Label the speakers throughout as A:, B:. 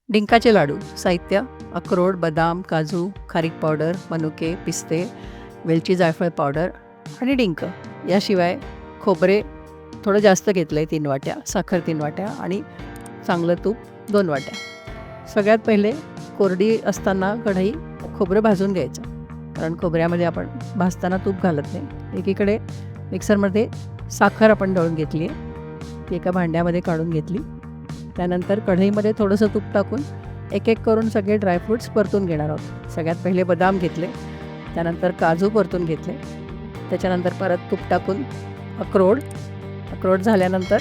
A: डिंकाचे लाडू. साहित्य: अक्रोड, बदाम, काजू, खारीक पावडर, मनुके, पिस्ते, वेलची, जायफळ पावडर आणि डिंक. याशिवाय खोबरे थोडं जास्त घेतलं आहे 3 वाट्या, साखर 3 वाट्या आणि चांगलं तूप 2 वाट्या. सगळ्यात पहिले कोरडी असताना कढई खोबरं भाजून घ्यायचं, कारण खोबऱ्यामध्ये आपण भाजताना तूप घालत नाही. एकीकडे मिक्सरमध्ये साखर आपण दळून घेतली आहे, ती एका भांड्यामध्ये काढून घेतली. त्यानंतर कढईमध्ये थोडंसं तूप टाकून एक एक करून सगळे ड्रायफ्रूट्स परतून घेणार आहोत. सगळ्यात पहिले बदाम घेतले, त्यानंतर काजू परतून घेतले, त्याच्यानंतर परत तूप टाकून अक्रोड झाल्यानंतर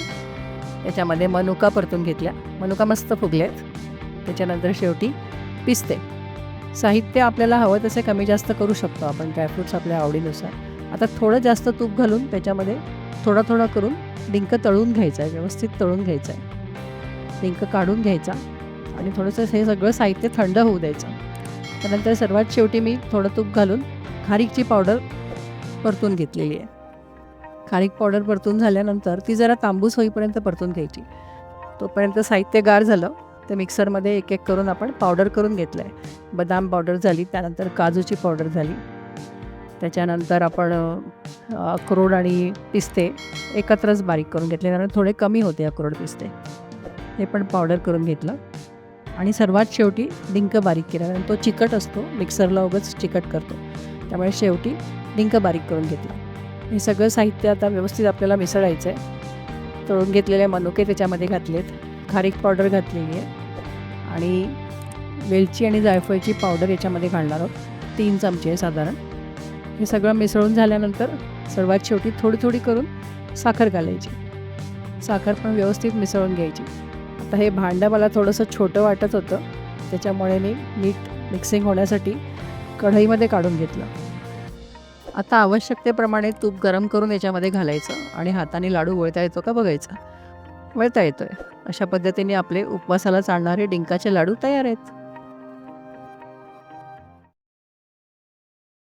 A: त्याच्यामध्ये मनुका परतून घेतल्या. मनुका मस्त फुगल्यात. त्याच्यानंतर शेवटी पिस्ते. साहित्य आपल्याला हवं तसे कमी जास्त करू शकतो आपण, ड्रायफ्रूट्स आपल्या आवडीनुसार. आता थोडं जास्त तूप घालून त्याच्यामध्ये थोडा करून डिंक तळून घ्यायचा आहे, व्यवस्थित तळून घ्यायचा आहे. डिंक काढून घ्यायचा आणि थोडंसं हे सगळं साहित्य थंड होऊ द्यायचं. त्यानंतर सर्वात शेवटी मी थोडं तूप घालून खारीकची पावडर परतून घेतलेली आहे. खारीक पावडर परतून झाल्यानंतर ती जरा तांबूस होईपर्यंत परतून घ्यायची. तोपर्यंत साहित्य गार झालं ते मिक्सरमध्ये एक एक करून आपण पावडर करून घेतलं आहे. बदाम पावडर झाली, त्यानंतर काजूची पावडर झाली, त्याच्यानंतर आपण अक्रोड आणि पिस्ते एकत्रच बारीक करून घेतले, कारण थोडे कमी होते अक्रोड पिस्ते. हे पण पावडर करून घेतलं आणि सर्वात शेवटी डिंक बारीक केला, कारण तो चिकट असतो, मिक्सरला उगाच चिकट करतो, त्यामुळे शेवटी डिंक बारीक करून घेतला. हे सगळं साहित्य आता व्यवस्थित आपल्याला मिसळायचं आहे. तळून घेतलेले मनुके त्याच्यामध्ये घातलेत, खारीक पावडर घातलेली आहे आणि वेलची आणि जायफळची पावडर याच्यामध्ये घालणार आहोत, 3 चमचे साधारण. हे सगळं मिसळून झाल्यानंतर सर्वात शेवटी थोडी करून साखर घालायची. साखर पण व्यवस्थित मिसळून घ्यायची. आता हे भांडं मला थोडंसं छोटं वाटत होतं, त्याच्यामुळे मी नीट मिक्सिंग होण्यासाठी कढईमध्ये काढून घेतलं. आता आवश्यकतेप्रमाणे तूप गरम करून याच्यामध्ये घालायचं आणि हाताने लाडू वळता येतो का बघायचा. वळता येतो आहे. अशा पद्धतीने आपले उपवासाला चालणारे डिंकाचे लाडू तयार आहेत.